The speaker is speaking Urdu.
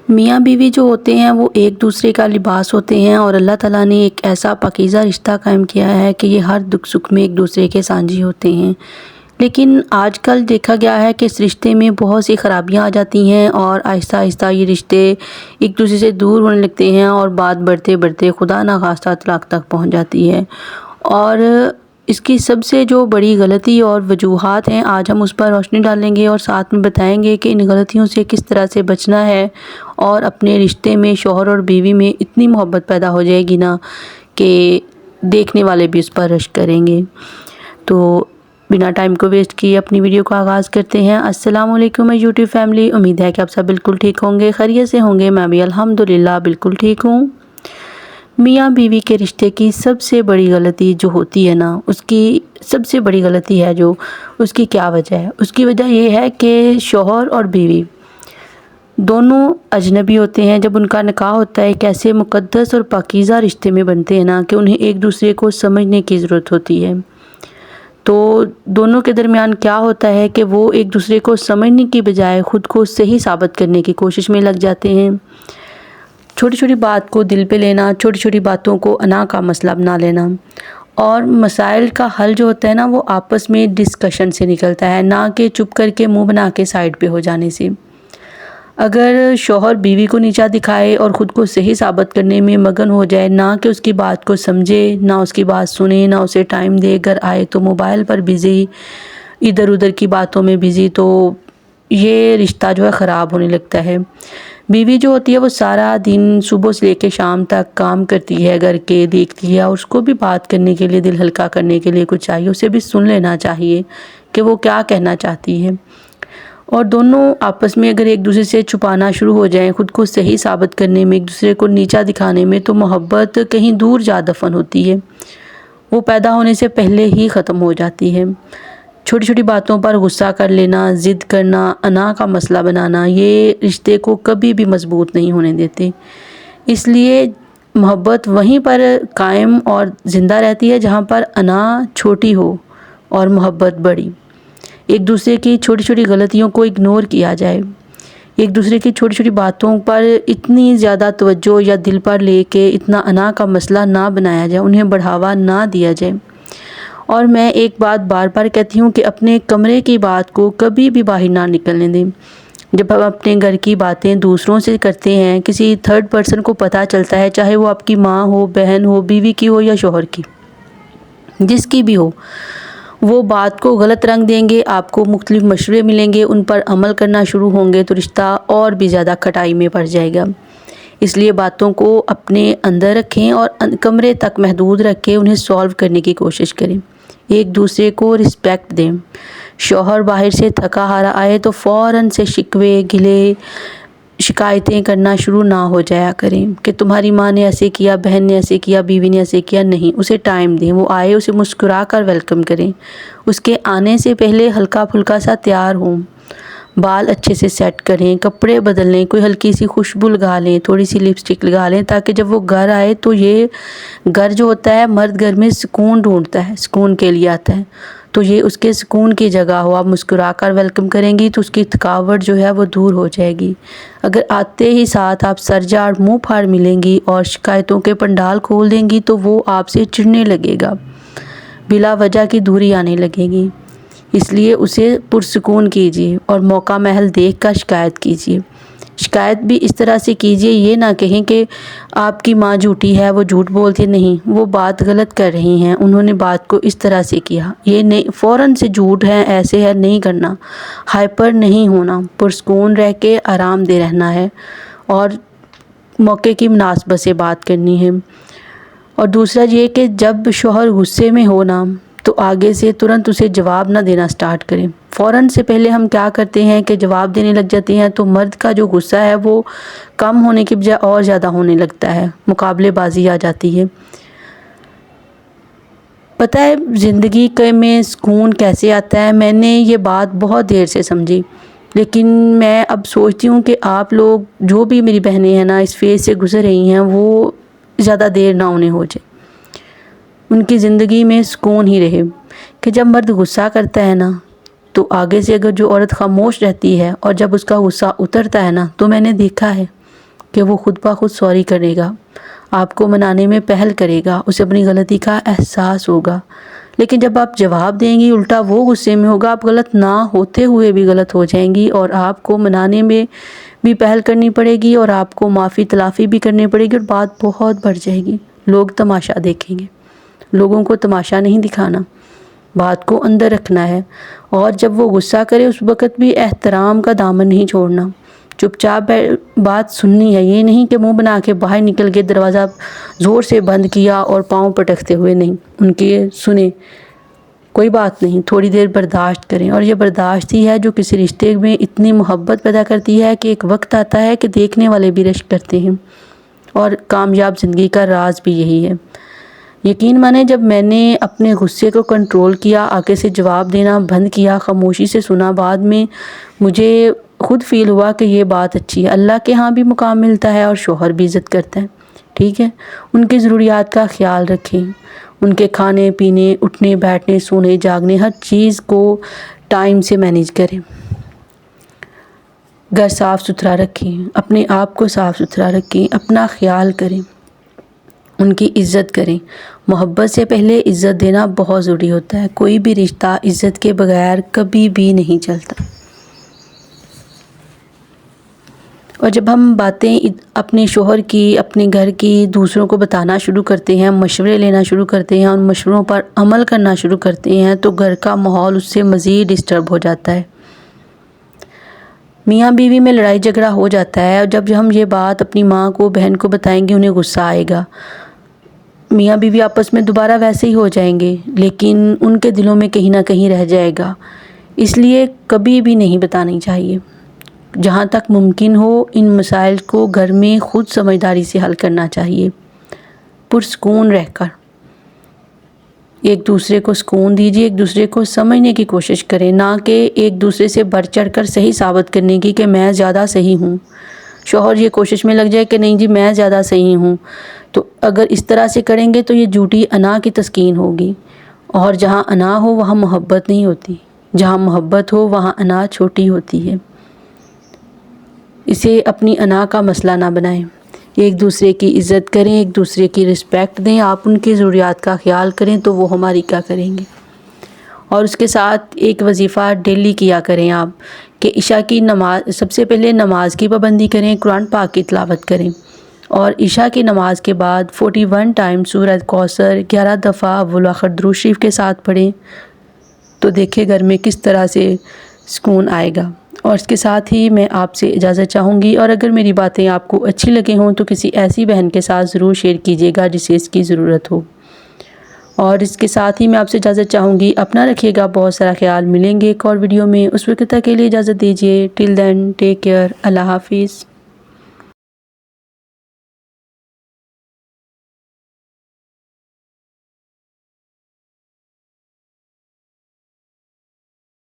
میاں بیوی جو ہوتے ہیں وہ ایک دوسرے کا لباس ہوتے ہیں، اور اللہ تعالیٰ نے ایک ایسا پاکیزہ رشتہ قائم کیا ہے کہ یہ ہر دکھ سکھ میں ایک دوسرے کے سانجھی ہوتے ہیں۔ لیکن آج کل دیکھا گیا ہے کہ اس رشتے میں بہت سی خرابیاں آ جاتی ہیں، اور آہستہ آہستہ یہ رشتے ایک دوسرے سے دور ہونے لگتے ہیں، اور بات بڑھتے بڑھتے خدا نخواستہ طلاق تک پہنچ جاتی ہے۔ اور اس کی سب سے جو بڑی غلطی اور وجوہات ہیں، آج ہم اس پر روشنی ڈالیں گے اور ساتھ میں بتائیں گے کہ ان غلطیوں سے کس طرح سے بچنا ہے، اور اپنے رشتے میں شوہر اور بیوی میں اتنی محبت پیدا ہو جائے گی نا کہ دیکھنے والے بھی اس پر رشک کریں گے۔ تو بنا ٹائم کو ویسٹ کیے اپنی ویڈیو کا آغاز کرتے ہیں۔ السلام علیکم یوٹیوب فیملی، امید ہے کہ آپ سب بالکل ٹھیک ہوں گے، خیریت سے ہوں گے۔ میں بھی الحمدللہ بالکل ٹھیک ہوں۔ میاں بیوی کے رشتے کی سب سے بڑی غلطی جو ہوتی ہے نا، اس کی سب سے بڑی غلطی ہے جو، اس کی کیا وجہ ہے؟ اس کی وجہ یہ ہے کہ شوہر اور بیوی دونوں اجنبی ہوتے ہیں۔ جب ان کا نکاح ہوتا ہے، ایک ایسے مقدس اور پاکیزہ رشتے میں بنتے ہیں نا کہ انہیں ایک دوسرے کو سمجھنے کی ضرورت ہوتی ہے۔ تو دونوں کے درمیان کیا ہوتا ہے کہ وہ ایک دوسرے کو سمجھنے کی بجائے خود کو صحیح ثابت کرنے کی کوشش میں لگ جاتے ہیں۔ چھوٹی چھوٹی بات کو دل پہ لینا، چھوٹی چھوٹی باتوں کو انا کا مسئلہ بنا لینا، اور مسائل کا حل جو ہوتا ہے نا وہ آپس میں ڈسکشن سے نکلتا ہے، نہ کہ چپ کر کے منہ بنا کے سائڈ پہ ہو جانے سے۔ اگر شوہر بیوی کو نیچا دکھائے اور خود کو صحیح ثابت کرنے میں مگن ہو جائے، نہ کہ اس کی بات کو سمجھے، نہ اس کی بات سنے، نہ اسے ٹائم دے، گھر آئے تو موبائل پر بزی، ادھر ادھر کی باتوں میں بزی، تو یہ رشتہ جو ہے خراب ہونے لگتا ہے۔ بیوی جو ہوتی ہے وہ سارا دن صبح سے لے کے شام تک کام کرتی ہے، گھر کے دیکھتی ہے، اور اس کو بھی بات کرنے کے لیے، دل ہلکا کرنے کے لیے کچھ چاہیے، اسے بھی سن لینا چاہیے کہ وہ کیا کہنا چاہتی ہے۔ اور دونوں آپس میں اگر ایک دوسرے سے چھپانا شروع ہو جائیں، خود کو صحیح ثابت کرنے میں، ایک دوسرے کو نیچا دکھانے میں، تو محبت کہیں دور جا دفن ہوتی ہے، وہ پیدا ہونے سے پہلے ہی ختم ہو جاتی ہے۔ چھوٹی چھوٹی باتوں پر غصہ کر لینا، ضد کرنا، انا کا مسئلہ بنانا، یہ رشتے کو کبھی بھی مضبوط نہیں ہونے دیتے۔ اس لیے محبت وہیں پر قائم اور زندہ رہتی ہے جہاں پر انا چھوٹی ہو اور محبت بڑی۔ ایک دوسرے کی چھوٹی چھوٹی غلطیوں کو اگنور کیا جائے، ایک دوسرے کی چھوٹی چھوٹی باتوں پر اتنی زیادہ توجہ یا دل پر لے کے اتنا انا کا مسئلہ نہ بنایا جائے، انہیں بڑھاوا نہ دیا جائے۔ اور میں ایک بات بار بار کہتی ہوں کہ اپنے کمرے کی بات کو کبھی بھی باہر نہ نکلنے دیں۔ جب ہم اپنے گھر کی باتیں دوسروں سے کرتے ہیں، کسی تھرڈ پرسن کو پتہ چلتا ہے، چاہے وہ آپ کی ماں ہو، بہن ہو، بیوی کی ہو یا شوہر کی، جس کی بھی ہو، وہ بات کو غلط رنگ دیں گے، آپ کو مختلف مشورے ملیں گے، ان پر عمل کرنا شروع ہوں گے تو رشتہ اور بھی زیادہ کھٹائی میں پڑ جائے گا۔ اس لیے باتوں کو اپنے اندر رکھیں اور کمرے تک محدود رکھ کے انہیں سولو کرنے کی کوشش کریں۔ ایک دوسرے کو رسپیکٹ دیں۔ شوہر باہر سے تھکا ہارا آئے تو فوراً سے شکوے، گلے، شکایتیں کرنا شروع نہ ہو جایا کریں کہ تمہاری ماں نے ایسے کیا، بہن نے ایسے کیا، بیوی نے ایسے کیا۔ نہیں، اسے ٹائم دیں، وہ آئے اسے مسکرا کر ویلکم کریں، اس کے آنے سے پہلے ہلکا پھلکا سا تیار ہوں، بال اچھے سے سیٹ کریں، کپڑے بدل لیں، کوئی ہلکی سی خوشبو لگا لیں، تھوڑی سی لپسٹک لگا لیں، تاکہ جب وہ گھر آئے تو یہ گھر جو ہوتا ہے، مرد گھر میں سکون ڈھونڈتا ہے، سکون کے لیے آتا ہے، تو یہ اس کے سکون کی جگہ ہو۔ آپ مسکرا کر ویلکم کریں گی تو اس کی تھکاوٹ جو ہے وہ دور ہو جائے گی۔ اگر آتے ہی ساتھ آپ سر جاڑ منہ پھاڑ ملیں گی اور شکایتوں کے پنڈال کھول دیں گی تو وہ آپ سے چڑھنے لگے گا، بلا وجہ کی دوری آنے لگے گی۔ اس لیے اسے پرسکون کیجیے اور موقع محل دیکھ کر شکایت کیجیے۔ شکایت بھی اس طرح سے کیجیے، یہ نہ کہیں کہ آپ کی ماں جھوٹی ہے، وہ جھوٹ بولتی، نہیں، وہ بات غلط کر رہی ہیں، انہوں نے بات کو اس طرح سے کیا، یہ نہیں، فوراً سے جھوٹ ہے، ایسے ہے، نہیں کرنا، ہائپر نہیں ہونا، پرسکون رہ کے آرام دہ رہنا ہے اور موقع کی مناسبت سے بات کرنی ہے۔ اور دوسرا یہ کہ جب شوہر غصے میں ہو نا تو آگے سے ترنت اسے جواب نہ دینا سٹارٹ کریں۔ فوراً سے پہلے ہم کیا کرتے ہیں کہ جواب دینے لگ جاتے ہیں، تو مرد کا جو غصہ ہے وہ کم ہونے کی بجائے اور زیادہ ہونے لگتا ہے، مقابلے بازی آ جاتی ہے۔ پتہ ہے زندگی میں سکون کیسے آتا ہے؟ میں نے یہ بات بہت دیر سے سمجھی، لیکن میں اب سوچتی ہوں کہ آپ لوگ جو بھی میری بہنیں ہیں نا اس فیز سے گزر رہی ہیں، وہ زیادہ دیر نہ انہیں ہو جائے، ان کی زندگی میں سکون ہی رہے۔ کہ جب مرد غصہ کرتا ہے نا تو آگے سے اگر جو عورت خاموش رہتی ہے اور جب اس کا غصہ اترتا ہے نا تو میں نے دیکھا ہے کہ وہ خود بخود سوری کرے گا، آپ کو منانے میں پہل کرے گا، اسے اپنی غلطی کا احساس ہوگا۔ لیکن جب آپ جواب دیں گی، الٹا وہ غصے میں ہوگا، آپ غلط نہ ہوتے ہوئے بھی غلط ہو جائیں گی اور آپ کو منانے میں بھی پہل کرنی پڑے گی اور آپ کو معافی تلافی بھی کرنی پڑے گی اور بات بہت بڑھ جائے گی۔ لوگ تماشا دیکھیں گے۔ لوگوں کو تماشا نہیں دکھانا، بات کو اندر رکھنا ہے۔ اور جب وہ غصہ کرے اس وقت بھی احترام کا دامن نہیں چھوڑنا، چپ چاپ بات سننی ہے، یہ نہیں کہ منہ بنا کے باہر نکل کے دروازہ زور سے بند کیا اور پاؤں پٹکتے ہوئے، نہیں، ان کے سنیں، کوئی بات نہیں، تھوڑی دیر برداشت کریں۔ اور یہ برداشت ہی ہے جو کسی رشتے میں اتنی محبت پیدا کرتی ہے کہ ایک وقت آتا ہے کہ دیکھنے والے بھی رشک کرتے ہیں۔ اور کامیاب زندگی کا راز بھی یہی ہے۔ یقین مانیں، جب میں نے اپنے غصے کو کنٹرول کیا، آگے سے جواب دینا بند کیا، خاموشی سے سنا، بعد میں مجھے خود فیل ہوا کہ یہ بات اچھی ہے۔ اللہ کے ہاں بھی مقام ملتا ہے اور شوہر بھی عزت کرتا ہے، ٹھیک ہے؟ ان کی ضروریات کا خیال رکھیں، ان کے کھانے پینے، اٹھنے بیٹھنے، سونے جاگنے، ہر چیز کو ٹائم سے مینیج کریں۔ گھر صاف ستھرا رکھیں، اپنے آپ کو صاف ستھرا رکھیں، اپنا خیال کریں، ان کی عزت کریں۔ محبت سے پہلے عزت دینا بہت ضروری ہوتا ہے۔ کوئی بھی رشتہ عزت کے بغیر کبھی بھی نہیں چلتا۔ اور جب ہم باتیں اپنے شوہر کی، اپنے گھر کی دوسروں کو بتانا شروع کرتے ہیں، مشورے لینا شروع کرتے ہیں، ان مشوروں پر عمل کرنا شروع کرتے ہیں، تو گھر کا ماحول اس سے مزید ڈسٹرب ہو جاتا ہے۔ میاں بیوی میں لڑائی جھگڑا ہو جاتا ہے، اور جب ہم یہ بات اپنی ماں کو، بہن کو بتائیں گے، انہیں غصہ آئے گا۔ میاں بیوی آپس میں دوبارہ ویسے ہی ہو جائیں گے، لیکن ان کے دلوں میں کہیں نہ کہیں رہ جائے گا۔ اس لیے کبھی بھی نہیں بتانی چاہیے۔ جہاں تک ممکن ہو ان مسائل کو گھر میں خود سمجھداری سے حل کرنا چاہیے، پرسکون رہ کر۔ ایک دوسرے کو سکون دیجیے، ایک دوسرے کو سمجھنے کی کوشش کریں، نہ کہ ایک دوسرے سے بڑھ چڑھ کر صحیح ثابت کرنے کی کہ میں زیادہ صحیح ہوں۔ شوہر یہ کوشش میں لگ جائے کہ نہیں جی میں زیادہ صحیح ہوں، تو اگر اس طرح سے کریں گے تو یہ جھوٹی انا کی تسکین ہوگی، اور جہاں انا ہو وہاں محبت نہیں ہوتی، جہاں محبت ہو وہاں انا چھوٹی ہوتی ہے۔ اسے اپنی انا کا مسئلہ نہ بنائیں۔ ایک دوسرے کی عزت کریں، ایک دوسرے کی رسپیکٹ دیں، آپ ان کی ضروریات کا خیال کریں تو وہ ہماری کیا کریں گے۔ اور اس کے ساتھ ایک وظیفہ ڈیلی کیا کریں آپ، کہ عشاء کی نماز، سب سے پہلے نماز کی پابندی کریں، قرآن پاک کی تلاوت کریں، اور عشاء کی نماز کے بعد 41 ٹائم سورہ کوثر 11 دفعہ اول آخر درود شریف کے ساتھ پڑھیں، تو دیکھیں گھر میں کس طرح سے سکون آئے گا۔ اور اس کے ساتھ ہی میں آپ سے اجازت چاہوں گی، اور اگر میری باتیں آپ کو اچھی لگے ہوں تو کسی ایسی بہن کے ساتھ ضرور شیئر کیجیے گا جسے اس کی ضرورت ہو۔ اور اس کے ساتھ ہی میں آپ سے اجازت چاہوں گی، اپنا رکھیے گا بہت سارا خیال، ملیں گے ایک اور ویڈیو میں، اس وقت تک کے لیے اجازت دیجیے۔ ٹل دین ٹیک کیئر، اللہ حافظ۔